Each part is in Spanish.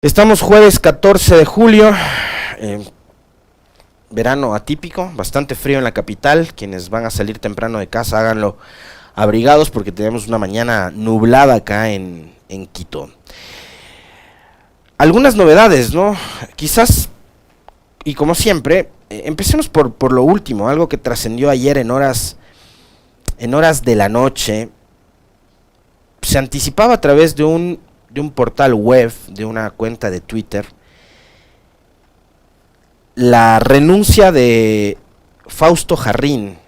Estamos jueves 14 de julio, verano atípico, bastante frío en la capital. Quienes van a salir temprano de casa, háganlo abrigados porque tenemos una mañana nublada acá en Quito. Algunas novedades, ¿no? Quizás, y como siempre, empecemos por lo último, algo que trascendió ayer en horas de la noche. Se anticipaba a través de un portal web, de una cuenta de Twitter, la renuncia de Fausto Jarrín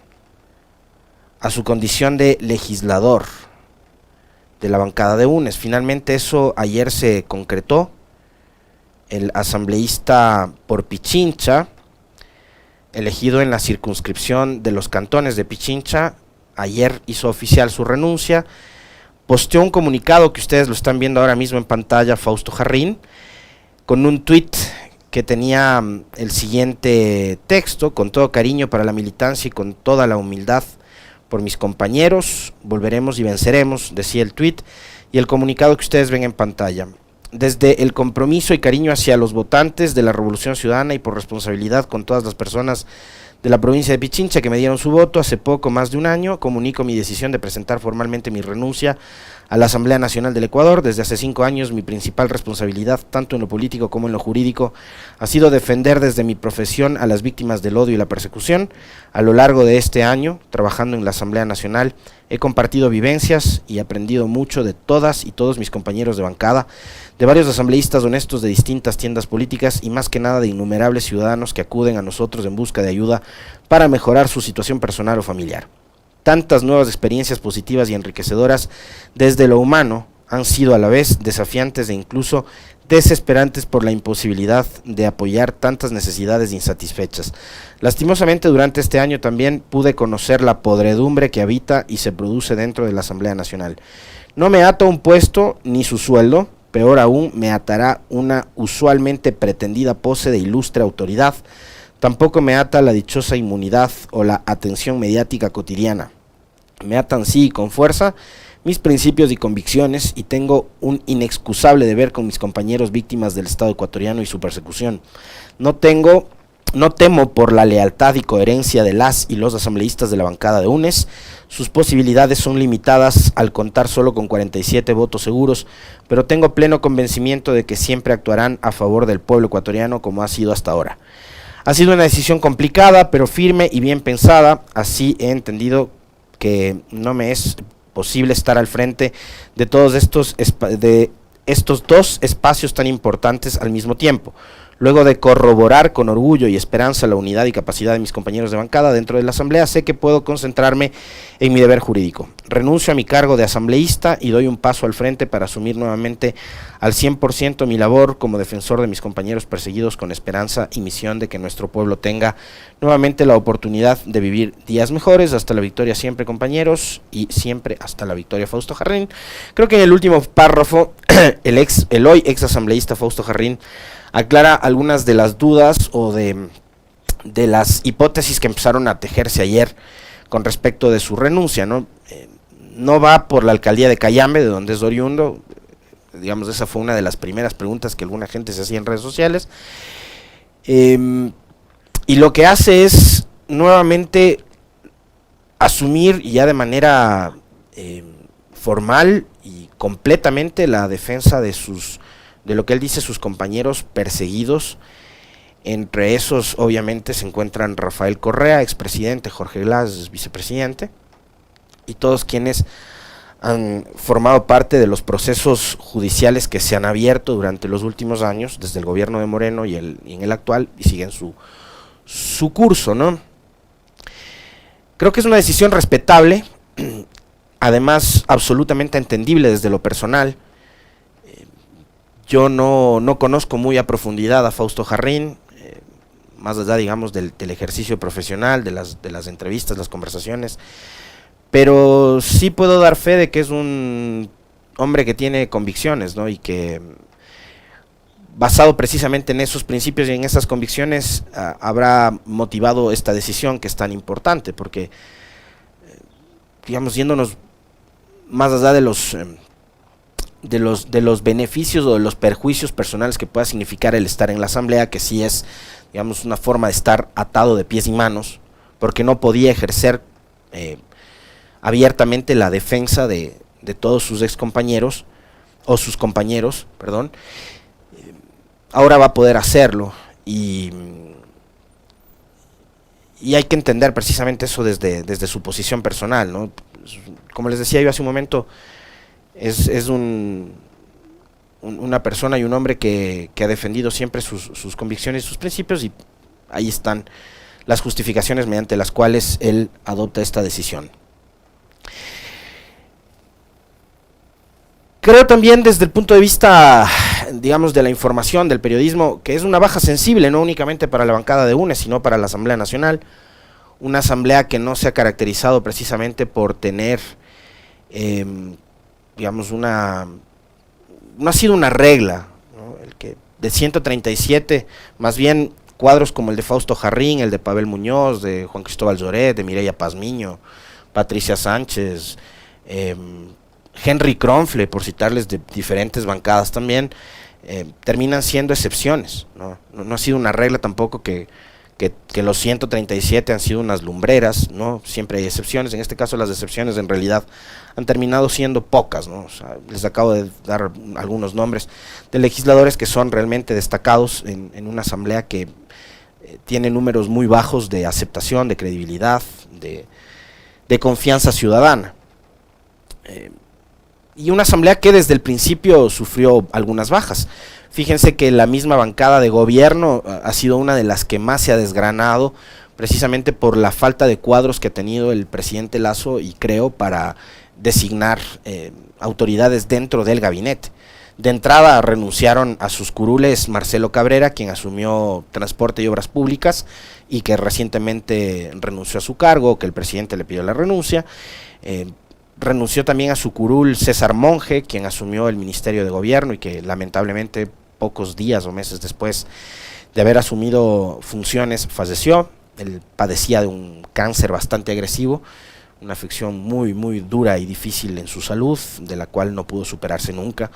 a su condición de legislador de la bancada de UNES. Finalmente eso ayer se concretó. El asambleísta por Pichincha, elegido en la circunscripción de los cantones de Pichincha, ayer hizo oficial su renuncia. Posteó un comunicado que ustedes lo están viendo ahora mismo en pantalla, Fausto Jarrín, con un tuit que tenía el siguiente texto: con todo cariño para la militancia y con toda la humildad por mis compañeros, volveremos y venceremos, decía el tuit, y el comunicado que ustedes ven en pantalla. Desde el compromiso y cariño hacia los votantes de la Revolución Ciudadana y por responsabilidad con todas las personas de la provincia de Pichincha que me dieron su voto hace poco más de un año, comunico mi decisión de presentar formalmente mi renuncia a la Asamblea Nacional del Ecuador. Desde hace 5 años mi principal responsabilidad, tanto en lo político como en lo jurídico, ha sido defender desde mi profesión a las víctimas del odio y la persecución. A lo largo de este año, trabajando en la Asamblea Nacional, he compartido vivencias y aprendido mucho de todas y todos mis compañeros de bancada, de varios asambleístas honestos de distintas tiendas políticas y más que nada de innumerables ciudadanos que acuden a nosotros en busca de ayuda para mejorar su situación personal o familiar. Tantas nuevas experiencias positivas y enriquecedoras desde lo humano han sido a la vez desafiantes e incluso desesperantes por la imposibilidad de apoyar tantas necesidades insatisfechas. Lastimosamente durante este año también pude conocer la podredumbre que habita y se produce dentro de la Asamblea Nacional. No me ata un puesto ni su sueldo, peor aún me atará una usualmente pretendida pose de ilustre autoridad. Tampoco me ata la dichosa inmunidad o la atención mediática cotidiana. Me atan sí con fuerza mis principios y convicciones, y tengo un inexcusable deber con mis compañeros víctimas del Estado ecuatoriano y su persecución. No temo por la lealtad y coherencia de las y los asambleístas de la bancada de UNES. Sus posibilidades son limitadas al contar solo con 47 votos seguros, pero tengo pleno convencimiento de que siempre actuarán a favor del pueblo ecuatoriano como ha sido hasta ahora. Ha sido una decisión complicada, pero firme y bien pensada. Así he entendido que no me es posible estar al frente de todos estos dos espacios tan importantes al mismo tiempo. Luego de corroborar con orgullo y esperanza la unidad y capacidad de mis compañeros de bancada dentro de la Asamblea, sé que puedo concentrarme en mi deber jurídico. Renuncio a mi cargo de asambleísta y doy un paso al frente para asumir nuevamente al 100% mi labor como defensor de mis compañeros perseguidos, con esperanza y misión de que nuestro pueblo tenga nuevamente la oportunidad de vivir días mejores. Hasta la victoria siempre, compañeros, y siempre hasta la victoria, Fausto Jarrín. Creo que en el último párrafo el hoy ex asambleísta Fausto Jarrín aclara algunas de las dudas o de las hipótesis que empezaron a tejerse ayer con respecto de su renuncia, ¿no? No va por la alcaldía de Cayambe, de donde es oriundo. Digamos, esa fue una de las primeras preguntas que alguna gente se hacía en redes sociales. Y lo que hace es nuevamente asumir ya de manera formal y completamente la defensa de lo que él dice sus compañeros perseguidos. Entre esos obviamente se encuentran Rafael Correa, expresidente, Jorge Glass, vicepresidente, y todos quienes han formado parte de los procesos judiciales que se han abierto durante los últimos años, desde el gobierno de Moreno y en el actual, y siguen su curso, ¿no? Creo que es una decisión respetable, además absolutamente entendible desde lo personal. Yo no conozco muy a profundidad a Fausto Jarrín, más allá, digamos, del ejercicio profesional, de las entrevistas, las conversaciones, pero sí puedo dar fe de que es un hombre que tiene convicciones, ¿no? Y que, basado precisamente en esos principios y en esas convicciones, habrá motivado esta decisión que es tan importante, porque, digamos, yéndonos más allá de de los beneficios o de los perjuicios personales que pueda significar el estar en la asamblea, que sí es, digamos, una forma de estar atado de pies y manos, porque no podía ejercer abiertamente la defensa de todos sus excompañeros, o sus compañeros, perdón. Ahora va a poder hacerlo, y hay que entender precisamente eso desde su posición personal, ¿no? Como les decía yo hace un momento, es una persona y un hombre que ha defendido siempre sus convicciones y sus principios, y ahí están las justificaciones mediante las cuales él adopta esta decisión. Creo también desde el punto de vista, digamos, de la información, del periodismo, que es una baja sensible, no únicamente para la bancada de UNES, sino para la Asamblea Nacional, una asamblea que no se ha caracterizado precisamente por tener, digamos, no ha sido una regla, ¿no? El que de 137, más bien cuadros como el de Fausto Jarrín, el de Pavel Muñoz, de Juan Cristóbal Zoret, de Mireya Pazmiño, Patricia Sánchez, Henry Kronfle, por citarles de diferentes bancadas también, terminan siendo excepciones, ¿no? No ha sido una regla tampoco que los 137 han sido unas lumbreras, ¿no? Siempre hay excepciones. En este caso las excepciones en realidad han terminado siendo pocas, ¿no? O sea, les acabo de dar algunos nombres de legisladores que son realmente destacados en una asamblea que tiene números muy bajos de aceptación, de credibilidad, de confianza ciudadana. Y una asamblea que desde el principio sufrió algunas bajas. Fíjense que la misma bancada de gobierno ha sido una de las que más se ha desgranado, precisamente por la falta de cuadros que ha tenido el presidente Lasso, y creo, para designar autoridades dentro del gabinete. De entrada renunciaron a sus curules Marcelo Cabrera, quien asumió Transporte y Obras Públicas y que recientemente renunció a su cargo, que el presidente le pidió la renuncia. Renunció también a su curul César Monge, quien asumió el Ministerio de Gobierno y que lamentablemente pocos días o meses después de haber asumido funciones falleció. Él padecía de un cáncer bastante agresivo, una afección muy muy dura y difícil en su salud, de la cual no pudo superarse nunca.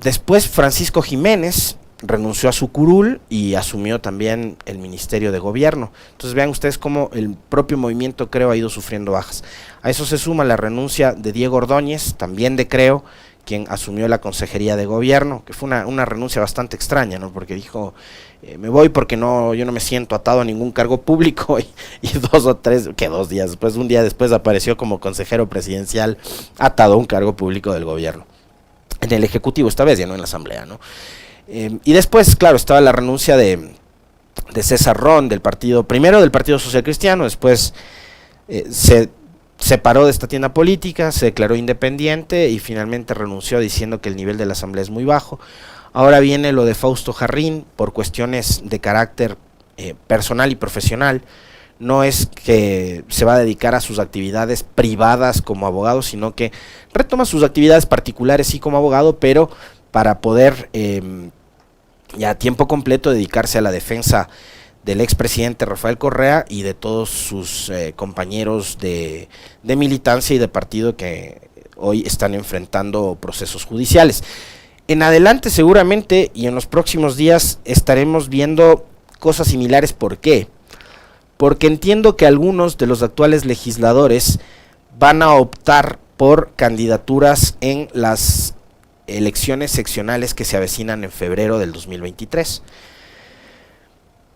Después Francisco Jiménez renunció a su curul y asumió también el Ministerio de Gobierno. Entonces vean ustedes cómo el propio movimiento Creo ha ido sufriendo bajas. A eso se suma la renuncia de Diego Ordóñez, también de Creo, quien asumió la Consejería de Gobierno, que fue una renuncia bastante extraña, ¿no? Porque dijo, me voy porque yo no me siento atado a ningún cargo público, y 2 o 3, que 2 días después, un día después apareció como consejero presidencial atado a un cargo público del gobierno, en el Ejecutivo esta vez, ya no en la Asamblea, ¿no? Y después, claro, estaba la renuncia de César Ron, primero del Partido Social Cristiano, después se separó de esta tienda política, se declaró independiente y finalmente renunció diciendo que el nivel de la asamblea es muy bajo. Ahora viene lo de Fausto Jarrín por cuestiones de carácter personal y profesional. No es que se va a dedicar a sus actividades privadas como abogado, sino que retoma sus actividades particulares sí como abogado, pero para poder ya a tiempo completo dedicarse a la defensa del expresidente Rafael Correa y de todos sus compañeros de militancia y de partido que hoy están enfrentando procesos judiciales. En adelante seguramente y en los próximos días estaremos viendo cosas similares. ¿Por qué? Porque entiendo que algunos de los actuales legisladores van a optar por candidaturas en las elecciones seccionales que se avecinan en febrero del 2023.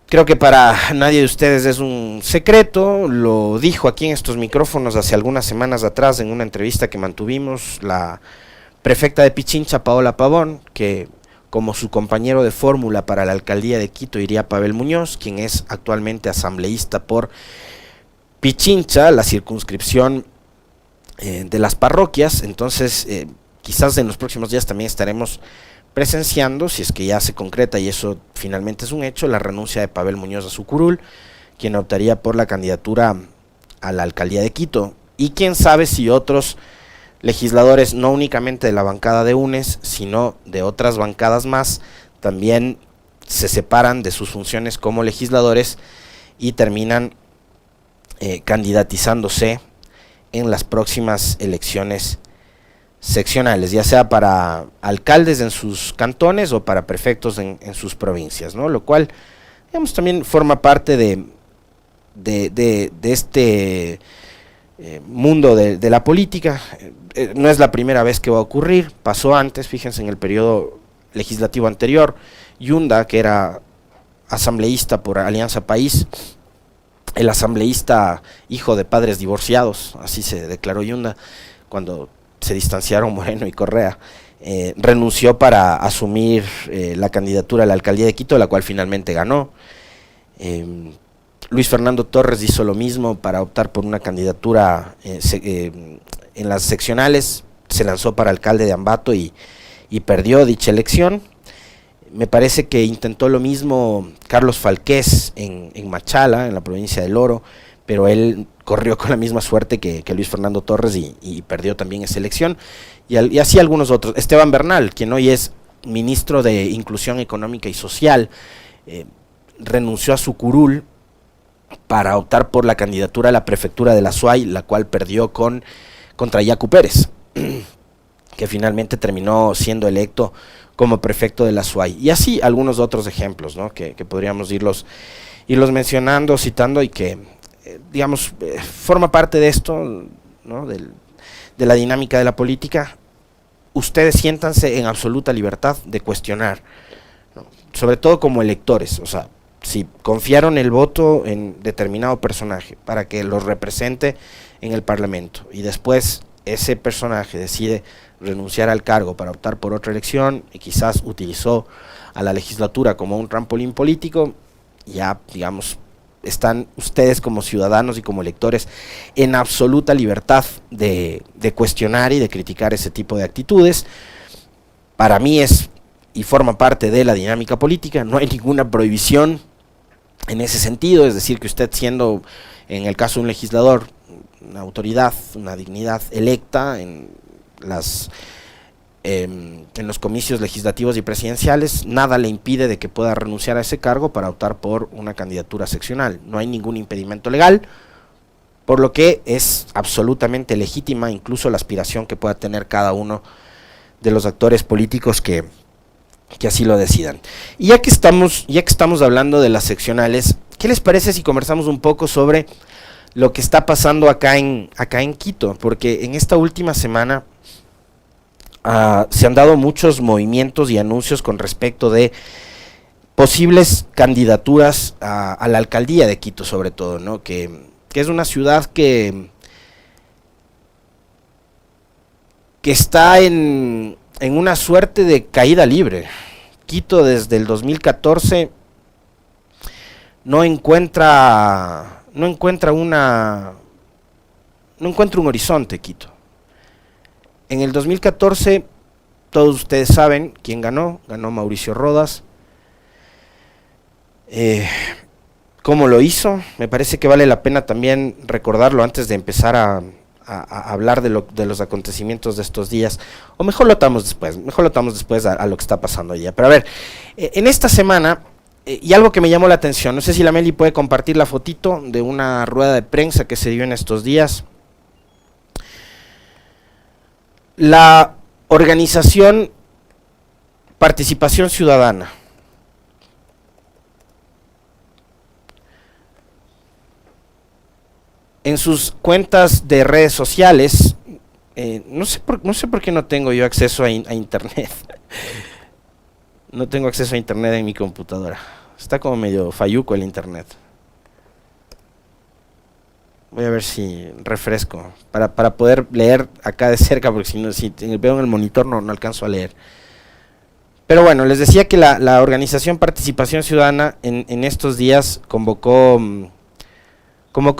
Creo que para nadie de ustedes es un secreto, lo dijo aquí en estos micrófonos hace algunas semanas atrás en una entrevista que mantuvimos la prefecta de Pichincha, Paola Pavón, que como su compañero de fórmula para la alcaldía de Quito iría Pavel Muñoz, quien es actualmente asambleísta por Pichincha, la circunscripción de las parroquias. Entonces quizás en los próximos días también estaremos presenciando, si es que ya se concreta y eso finalmente es un hecho, la renuncia de Pavel Muñoz a su curul, quien optaría por la candidatura a la alcaldía de Quito, y quién sabe si otros legisladores, no únicamente de la bancada de UNES, sino de otras bancadas más, también se separan de sus funciones como legisladores y terminan candidatizándose en las próximas elecciones seccionales, ya sea para alcaldes en sus cantones o para prefectos en sus provincias, ¿no? Lo cual, digamos, también forma parte de este mundo de la política. No es la primera vez que va a ocurrir, pasó antes, fíjense en el periodo legislativo anterior, Yunda, que era asambleísta por Alianza País, el asambleísta hijo de padres divorciados, así se declaró Yunda, cuando se distanciaron Moreno y Correa, renunció para asumir la candidatura a la alcaldía de Quito, la cual finalmente ganó. Luis Fernando Torres hizo lo mismo para optar por una candidatura en las seccionales, se lanzó para alcalde de Ambato y perdió dicha elección. Me parece que intentó lo mismo Carlos Falqués en Machala, en la provincia del Oro, pero él corrió con la misma suerte que Luis Fernando Torres y perdió también esa elección, y así algunos otros. Esteban Bernal, quien hoy es ministro de Inclusión Económica y Social, renunció a su curul para optar por la candidatura a la prefectura de la SUAY, la cual perdió contra Yacu Pérez, que finalmente terminó siendo electo como prefecto de la SUAY. Y así algunos otros ejemplos, ¿no? que podríamos irlos mencionando, citando, y que, digamos, forma parte de esto, ¿no? de la dinámica de la política. Ustedes siéntanse en absoluta libertad de cuestionar, ¿no? Sobre todo como electores, o sea, si confiaron el voto en determinado personaje para que los represente en el Parlamento y después ese personaje decide renunciar al cargo para optar por otra elección y quizás utilizó a la legislatura como un trampolín político, ya, digamos, están ustedes como ciudadanos y como electores en absoluta libertad de cuestionar y de criticar ese tipo de actitudes. Para mí es y forma parte de la dinámica política, no hay ninguna prohibición en ese sentido, es decir, que usted, siendo, en el caso de un legislador, una autoridad, una dignidad electa en los comicios legislativos y presidenciales, nada le impide de que pueda renunciar a ese cargo para optar por una candidatura seccional. No hay ningún impedimento legal, por lo que es absolutamente legítima incluso la aspiración que pueda tener cada uno de los actores políticos que así lo decidan. Y ya que estamos hablando de las seccionales, ¿qué les parece si conversamos un poco sobre lo que está pasando acá en Quito? Porque en esta última semana se han dado muchos movimientos y anuncios con respecto de posibles candidaturas a la alcaldía de Quito, sobre todo, ¿no? Que es una ciudad que está en una suerte de caída libre. Quito desde el 2014 no encuentra un horizonte. Quito. En el 2014, todos ustedes saben quién ganó Mauricio Rodas. ¿Cómo lo hizo? Me parece que vale la pena también recordarlo antes de empezar a hablar de los acontecimientos de estos días, o mejor lo atamos después a lo que está pasando hoy día. Pero a ver, en esta semana, y algo que me llamó la atención, no sé si la Meli puede compartir la fotito de una rueda de prensa que se dio en estos días. La organización Participación Ciudadana en sus cuentas de redes sociales, no sé por qué no tengo yo acceso a internet. No tengo acceso a internet en mi computadora. Está como medio falluco el internet. Voy a ver si refresco para poder leer acá de cerca, porque si veo en el monitor no alcanzo a leer. Pero bueno, les decía que la organización Participación Ciudadana en estos días convocó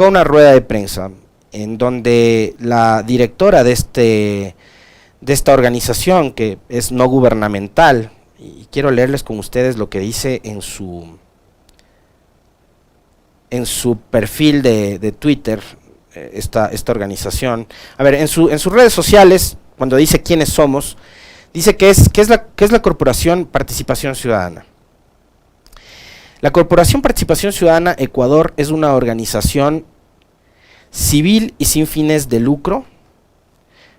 una rueda de prensa en donde la directora de esta organización, que es no gubernamental, y quiero leerles con ustedes lo que dice en su perfil de Twitter, esta organización. A ver, en sus redes sociales, cuando dice quiénes somos, dice que es la Corporación Participación Ciudadana. La Corporación Participación Ciudadana Ecuador es una organización civil y sin fines de lucro,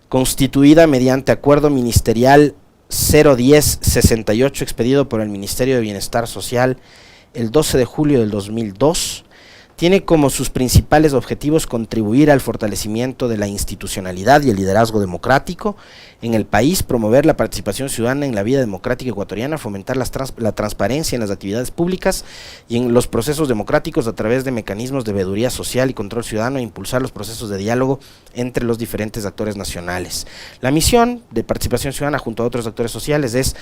constituida mediante acuerdo ministerial 010-68 expedido por el Ministerio de Bienestar Social el 12 de julio del 2002, tiene como sus principales objetivos contribuir al fortalecimiento de la institucionalidad y el liderazgo democrático en el país, promover la participación ciudadana en la vida democrática ecuatoriana, fomentar la transparencia en las actividades públicas y en los procesos democráticos a través de mecanismos de veeduría social y control ciudadano, e impulsar los procesos de diálogo entre los diferentes actores nacionales. La misión de participación ciudadana junto a otros actores sociales es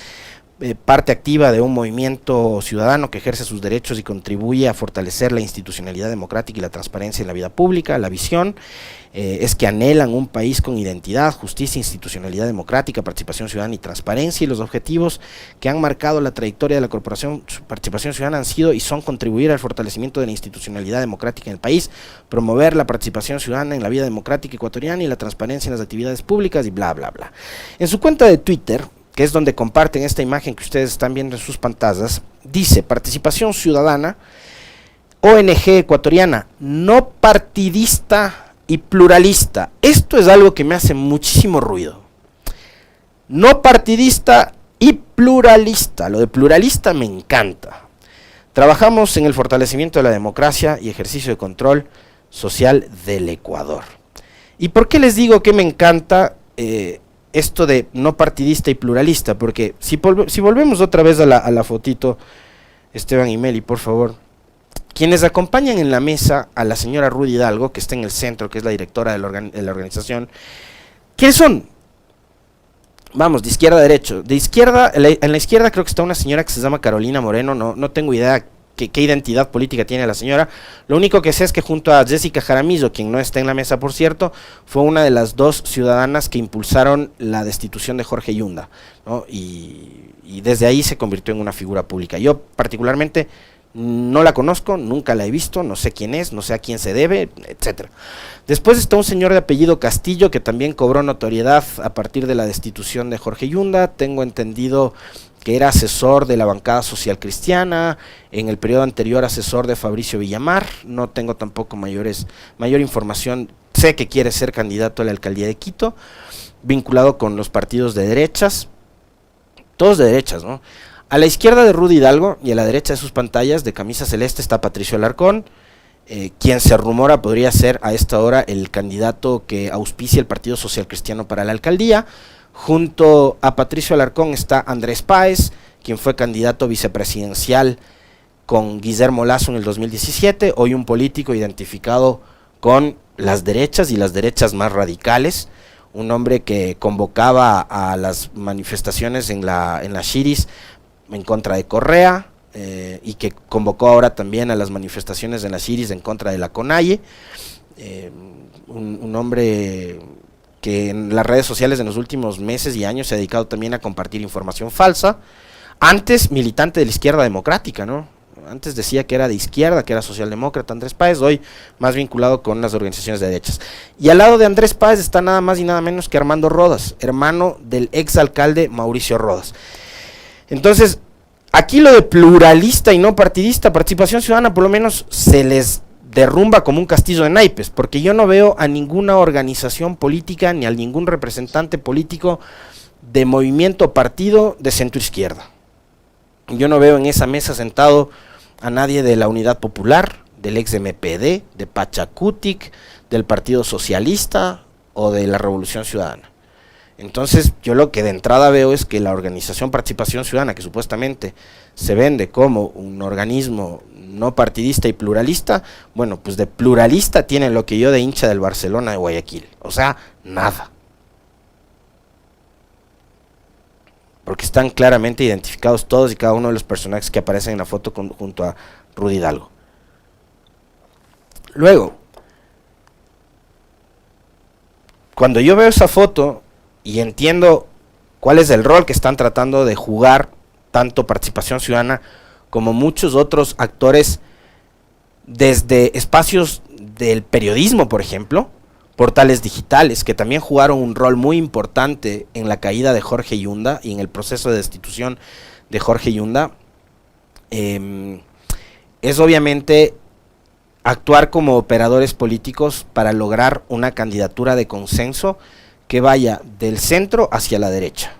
parte activa de un movimiento ciudadano que ejerce sus derechos y contribuye a fortalecer la institucionalidad democrática y la transparencia en la vida pública. La visión es que anhelan un país con identidad, justicia, institucionalidad democrática, participación ciudadana y transparencia, y los objetivos que han marcado la trayectoria de la Corporación Participación Ciudadana han sido y son contribuir al fortalecimiento de la institucionalidad democrática en el país, promover la participación ciudadana en la vida democrática ecuatoriana y la transparencia en las actividades públicas y bla bla bla. En su cuenta de Twitter, que es donde comparten esta imagen que ustedes están viendo en sus pantallas, dice: participación ciudadana, ONG ecuatoriana, no partidista y pluralista. Esto es algo que me hace muchísimo ruido. No partidista y pluralista. Lo de pluralista me encanta. Trabajamos en el fortalecimiento de la democracia y ejercicio de control social del Ecuador. ¿Y por qué les digo que me encanta esto de no partidista y pluralista? Porque si volvemos otra vez a la fotito, Esteban y Meli, por favor, quienes acompañan en la mesa a la señora Rudy Hidalgo, que está en el centro, que es la directora de la organización, ¿quiénes son? Vamos, de izquierda a derecho. De izquierda, en la izquierda creo que está una señora que se llama Carolina Moreno, no tengo idea qué identidad política tiene la señora. Lo único que sé es que junto a Jessica Jaramillo, quien no está en la mesa por cierto, fue una de las dos ciudadanas que impulsaron la destitución de Jorge Yunda, ¿no? Y desde ahí se convirtió en una figura pública. Yo particularmente no la conozco, nunca la he visto, no sé quién es, no sé a quién se debe, etcétera. Después está un señor de apellido Castillo, que también cobró notoriedad a partir de la destitución de Jorge Yunda. Tengo entendido que era asesor de la bancada social cristiana, en el periodo anterior asesor de Fabricio Villamar. No tengo tampoco mayor información. Sé que quiere ser candidato a la alcaldía de Quito, vinculado con los partidos de derechas, todos de derechas, ¿no? A la izquierda de Rudy Hidalgo y a la derecha de sus pantallas, de camisa celeste, está Patricio Alarcón, quien se rumora podría ser a esta hora el candidato que auspicia el Partido Social Cristiano para la alcaldía. Junto a Patricio Alarcón está Andrés Páez, quien fue candidato vicepresidencial con Guillermo Lasso en el 2017, hoy un político identificado con las derechas y las derechas más radicales, un hombre que convocaba a las manifestaciones en la Shiris en contra de Correa, y que convocó ahora también a las manifestaciones en la Shiris en contra de la CONAIE, un hombre que en las redes sociales en los últimos meses y años se ha dedicado también a compartir información falsa. Antes militante de la izquierda democrática, ¿no? Antes decía que era de izquierda, que era socialdemócrata Andrés Páez, hoy más vinculado con las organizaciones de derechas. Y al lado de Andrés Páez está nada más y nada menos que Armando Rodas, hermano del exalcalde Mauricio Rodas. Entonces, aquí lo de pluralista y no partidista, participación ciudadana, por lo menos se les derrumba como un castillo de naipes, porque yo no veo a ninguna organización política ni a ningún representante político de movimiento o partido de centro izquierda. Yo no veo en esa mesa sentado a nadie de la Unidad Popular, del ex MPD, de Pachacutic, del Partido Socialista o de la Revolución Ciudadana. Entonces yo lo que de entrada veo es que la organización Participación Ciudadana, que supuestamente se vende como un organismo no partidista y pluralista, bueno, pues de pluralista tiene lo que yo de hincha del Barcelona de Guayaquil, o sea, nada. Porque están claramente identificados todos y cada uno de los personajes que aparecen en la foto junto a Rudy Hidalgo. Luego, cuando yo veo esa foto y entiendo cuál es el rol que están tratando de jugar tanto Participación Ciudadana como muchos otros actores desde espacios del periodismo, por ejemplo, portales digitales, que también jugaron un rol muy importante en la caída de Jorge Yunda y en el proceso de destitución de Jorge Yunda, es obviamente actuar como operadores políticos para lograr una candidatura de consenso que vaya del centro hacia la derecha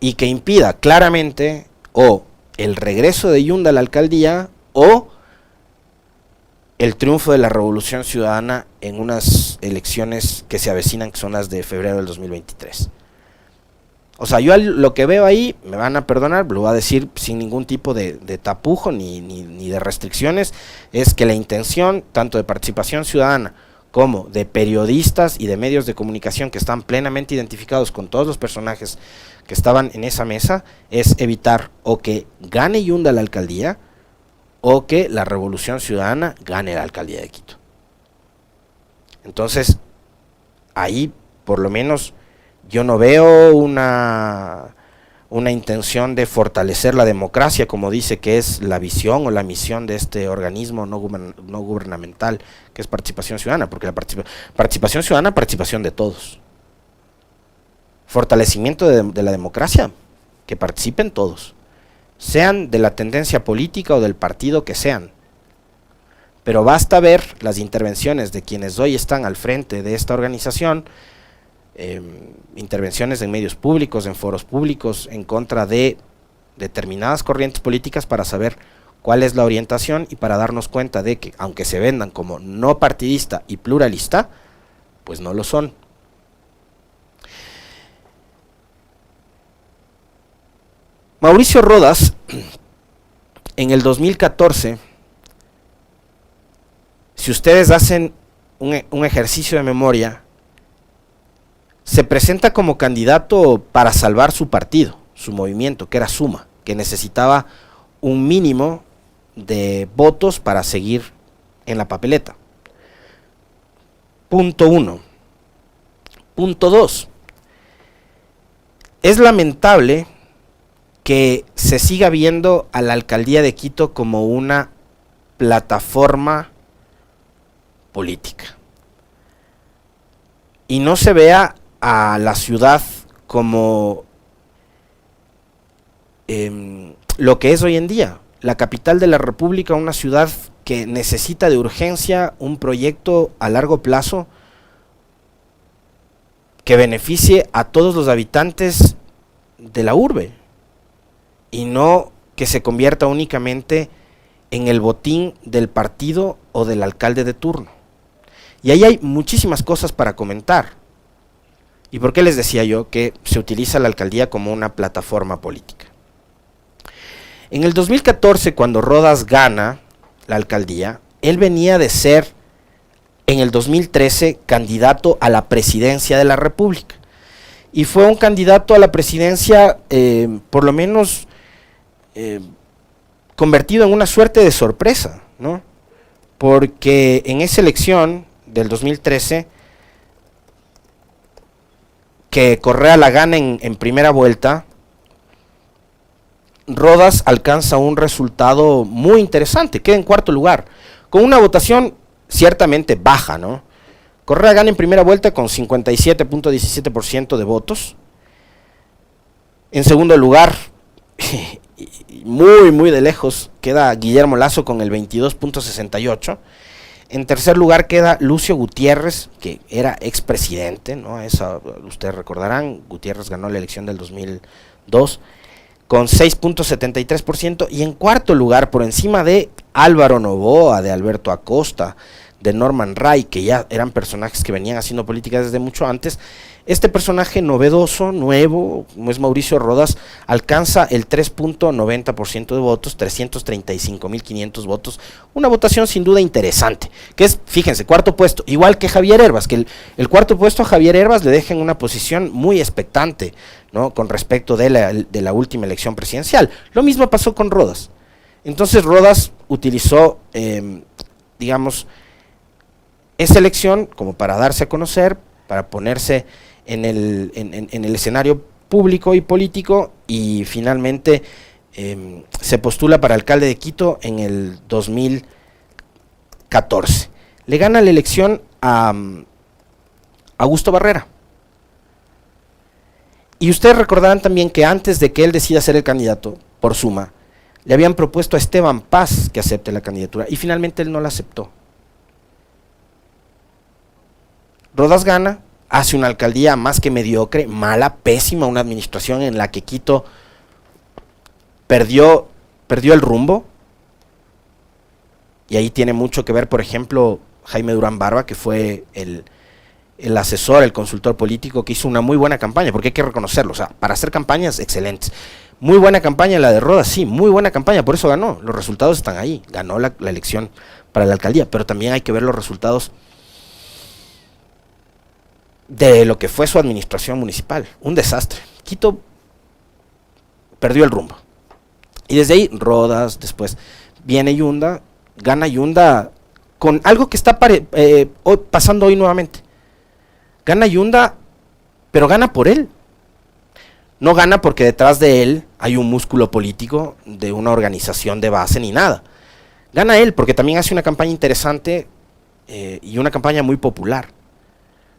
y que impida claramente o el regreso de Yunda a la alcaldía o el triunfo de la Revolución Ciudadana en unas elecciones que se avecinan, que son las de febrero del 2023. O sea, yo lo que veo ahí, me van a perdonar, lo voy a decir sin ningún tipo de tapujo ni de restricciones, es que la intención tanto de Participación Ciudadana como de periodistas y de medios de comunicación que están plenamente identificados con todos los personajes que estaban en esa mesa, es evitar o que gane Yunda la alcaldía, o que la Revolución Ciudadana gane la alcaldía de Quito. Entonces, ahí por lo menos yo no veo una intención de fortalecer la democracia, como dice que es la visión o la misión de este organismo no gubernamental, que es Participación Ciudadana, porque la participación ciudadana, participación de todos. Fortalecimiento de la democracia, que participen todos, sean de la tendencia política o del partido que sean. Pero basta ver las intervenciones de quienes hoy están al frente de esta organización, intervenciones en medios públicos, en foros públicos, en contra de determinadas corrientes políticas para saber cuál es la orientación y para darnos cuenta de que, aunque se vendan como no partidista y pluralista, pues no lo son. Mauricio Rodas, en el 2014, si ustedes hacen un ejercicio de memoria, se presenta como candidato para salvar su partido, su movimiento, que era Suma, que necesitaba un mínimo de votos para seguir en la papeleta. Punto 1. Punto 2. Es lamentable que se siga viendo a la alcaldía de Quito como una plataforma política y no se vea a la ciudad como lo que es hoy en día, la capital de la República, una ciudad que necesita de urgencia un proyecto a largo plazo que beneficie a todos los habitantes de la urbe y no que se convierta únicamente en el botín del partido o del alcalde de turno. Y ahí hay muchísimas cosas para comentar. ¿Y por qué les decía yo que se utiliza la alcaldía como una plataforma política? En el 2014, cuando Rodas gana la alcaldía, él venía de ser, en el 2013, candidato a la presidencia de la República. Y fue un candidato a la presidencia, por lo menos, convertido en una suerte de sorpresa, ¿no? Porque en esa elección del 2013, que Correa la gana en primera vuelta, Rodas alcanza un resultado muy interesante, queda en cuarto lugar, con una votación ciertamente baja, ¿no? Correa gana en primera vuelta con 57.17% de votos. En segundo lugar, muy de lejos, queda Guillermo Lasso con el 22.68%. En tercer lugar queda Lucio Gutiérrez, que era expresidente, ¿no? Esa, ustedes recordarán, Gutiérrez ganó la elección del 2002, con 6.73%, y en cuarto lugar, por encima de Álvaro Noboa, de Alberto Acosta, de Norman Ray, que ya eran personajes que venían haciendo política desde mucho antes, este personaje novedoso, nuevo, como es Mauricio Rodas, alcanza el 3.90% de votos, 335.500 votos, una votación sin duda interesante, que es, fíjense, cuarto puesto, igual que Javier Hervas, que el cuarto puesto a Javier Hervas le deja en una posición muy expectante, ¿no?, con respecto de la última elección presidencial. Lo mismo pasó con Rodas. Entonces Rodas utilizó, digamos, esa elección como para darse a conocer, para ponerse en el escenario público y político, y finalmente se postula para alcalde de Quito en el 2014. Le gana la elección a Augusto Barrera. Y ustedes recordarán también que antes de que él decida ser el candidato por Suma, le habían propuesto a Esteban Paz que acepte la candidatura, y finalmente él no la aceptó. Rodas gana, hace una alcaldía más que mediocre, mala, pésima, una administración en la que Quito perdió el rumbo. Y ahí tiene mucho que ver, por ejemplo, Jaime Durán Barba, que fue el asesor, el consultor político, que hizo una muy buena campaña, porque hay que reconocerlo, o sea, para hacer campañas excelentes. Muy buena campaña la de Rodas, sí, muy buena campaña, por eso ganó, los resultados están ahí, ganó la elección para la alcaldía, pero también hay que ver los resultados de lo que fue su administración municipal, un desastre. Quito perdió el rumbo. Y desde ahí, Rodas, después viene Yunda, gana Yunda con algo que está pasando hoy nuevamente. Gana Yunda, pero gana por él. No gana porque detrás de él hay un músculo político de una organización de base ni nada. Gana él porque también hace una campaña interesante y una campaña muy popular.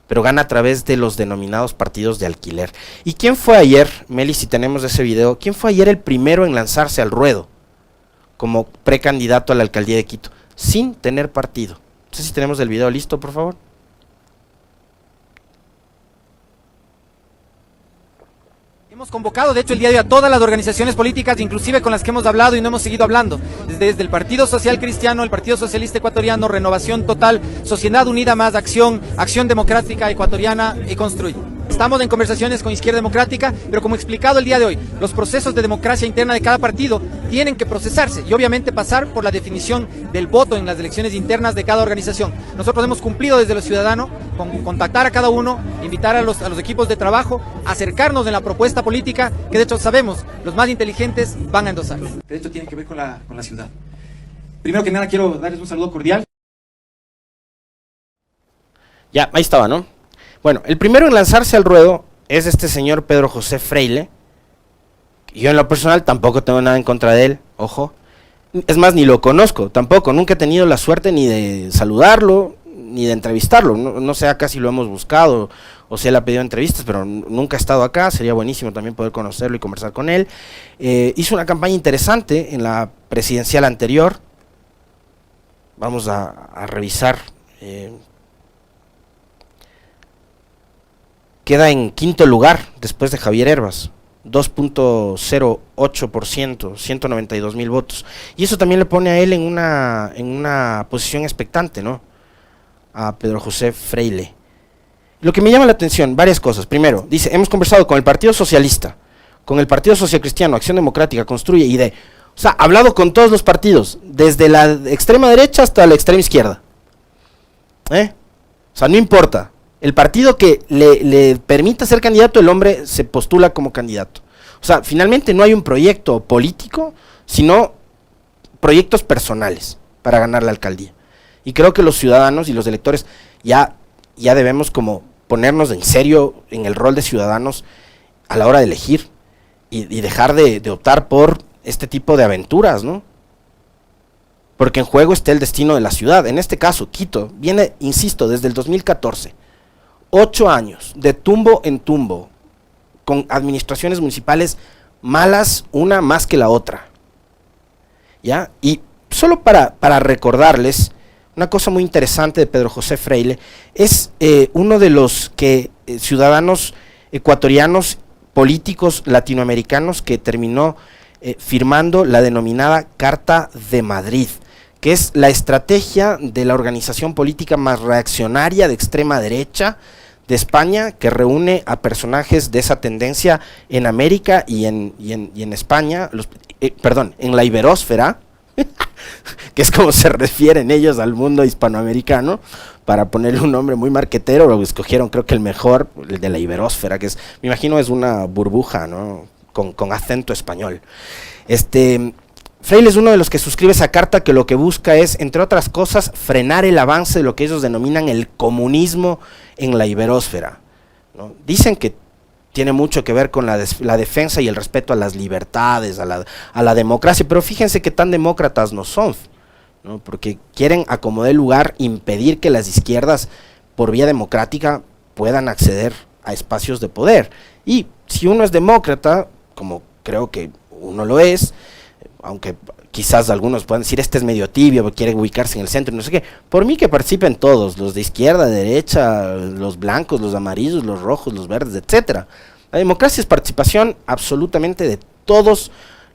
Pero gana a través de los denominados partidos de alquiler. ¿Y quién fue ayer, Meli, si tenemos ese video, quién fue ayer el primero en lanzarse al ruedo como precandidato a la alcaldía de Quito, sin tener partido? No sé si tenemos el video listo, por favor. Hemos convocado, de hecho, el día de hoy a todas las organizaciones políticas, inclusive con las que hemos hablado y no hemos seguido hablando, desde el Partido Social Cristiano, el Partido Socialista Ecuatoriano, Renovación Total, Sociedad Unida Más, Acción Democrática Ecuatoriana y Construye. Estamos en conversaciones con Izquierda Democrática, pero como he explicado el día de hoy, los procesos de democracia interna de cada partido tienen que procesarse y obviamente pasar por la definición del voto en las elecciones internas de cada organización. Nosotros hemos cumplido desde los ciudadanos con contactar a cada uno, invitar a los equipos de trabajo, acercarnos en la propuesta política que de hecho sabemos los más inteligentes van a endosar. De hecho tiene que ver con la ciudad. Primero que nada quiero darles un saludo cordial. Ya, ahí estaba, ¿no? Bueno, el primero en lanzarse al ruedo es este señor Pedro José Freile. Yo en lo personal tampoco tengo nada en contra de él, ojo. Es más, ni lo conozco, tampoco, nunca he tenido la suerte ni de saludarlo, ni de entrevistarlo. No sé acá si lo hemos buscado o si él ha pedido entrevistas, pero nunca ha estado acá, sería buenísimo también poder conocerlo y conversar con él. Hizo una campaña interesante en la presidencial anterior. Vamos a revisar. Queda en quinto lugar después de Javier Herbas, 2.08%, 192,000 votos. Y eso también le pone a él en una posición expectante, ¿no? A Pedro José Freile. Lo que me llama la atención, varias cosas. Primero, dice, hemos conversado con el Partido Socialista, con el Partido Social Cristiano, Acción Democrática, Construye, IDE. O sea, ha hablado con todos los partidos, desde la extrema derecha hasta la extrema izquierda. O sea, no importa. El partido que le permita ser candidato, el hombre se postula como candidato. O sea, finalmente no hay un proyecto político, sino proyectos personales para ganar la alcaldía. Y creo que los ciudadanos y los electores ya debemos como ponernos en serio en el rol de ciudadanos a la hora de elegir y dejar de optar por este tipo de aventuras, ¿no? Porque en juego está el destino de la ciudad. En este caso, Quito viene, insisto, desde el 2014. 8 años de tumbo en tumbo, con administraciones municipales malas, una más que la otra. ¿Ya? Y solo para recordarles, una cosa muy interesante de Pedro José Freile, es uno de los ciudadanos ecuatorianos, políticos latinoamericanos, que terminó firmando la denominada Carta de Madrid, que es la estrategia de la organización política más reaccionaria de extrema derecha de España, que reúne a personajes de esa tendencia en América y en España, en la iberósfera, que es como se refieren ellos al mundo hispanoamericano, para ponerle un nombre muy marquetero. Lo escogieron, creo que el mejor, el de la iberósfera, que es, me imagino es una burbuja, ¿no? Con acento español. Freile es uno de los que suscribe esa carta, que lo que busca es, entre otras cosas, frenar el avance de lo que ellos denominan el comunismo en la iberósfera, ¿no? Dicen que tiene mucho que ver con la defensa y el respeto a las libertades, a la democracia, pero fíjense que tan demócratas no son, ¿no? Porque quieren, a como dé lugar, impedir que las izquierdas, por vía democrática, puedan acceder a espacios de poder. Y si uno es demócrata, como creo que uno lo es, aunque quizás algunos puedan decir, este es medio tibio, quiere ubicarse en el centro, no sé qué. Por mí que participen todos, los de izquierda, derecha, los blancos, los amarillos, los rojos, los verdes, etcétera. La democracia es participación absolutamente de todos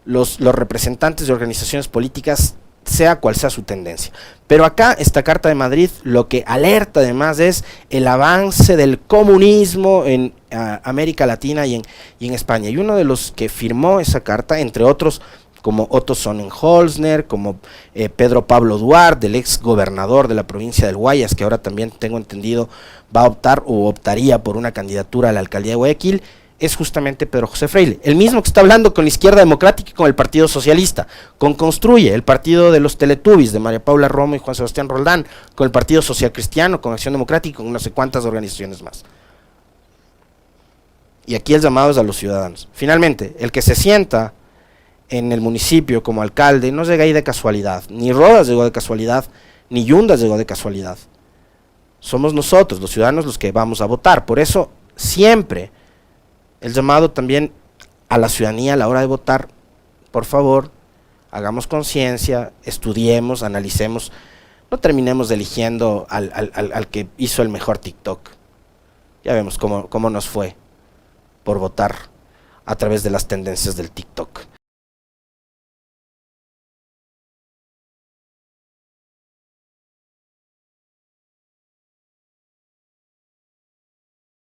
los representantes de organizaciones políticas, sea cual sea su tendencia. Pero acá, esta Carta de Madrid, lo que alerta además es el avance del comunismo en América Latina y en España. Y uno de los que firmó esa carta, entre otros, como Otto Sonnenholzner, como Pedro Pablo Duarte, el ex gobernador de la provincia del Guayas, que ahora también tengo entendido va a optar o optaría por una candidatura a la alcaldía de Guayaquil, es justamente Pedro José Freile, el mismo que está hablando con la izquierda democrática y con el Partido Socialista, con Construye, el partido de los Teletubbies, de María Paula Romo y Juan Sebastián Roldán, con el Partido Social Cristiano, con Acción Democrática y con no sé cuántas organizaciones más. Y aquí el llamado es a los ciudadanos. Finalmente, el que se sienta en el municipio como alcalde no llega ahí de casualidad, ni Rodas llegó de casualidad, ni Yundas llegó de casualidad. Somos nosotros, los ciudadanos, los que vamos a votar. Por eso, siempre el llamado también a la ciudadanía a la hora de votar, por favor, hagamos conciencia, estudiemos, analicemos, no terminemos eligiendo al que hizo el mejor TikTok. Ya vemos cómo nos fue por votar a través de las tendencias del TikTok.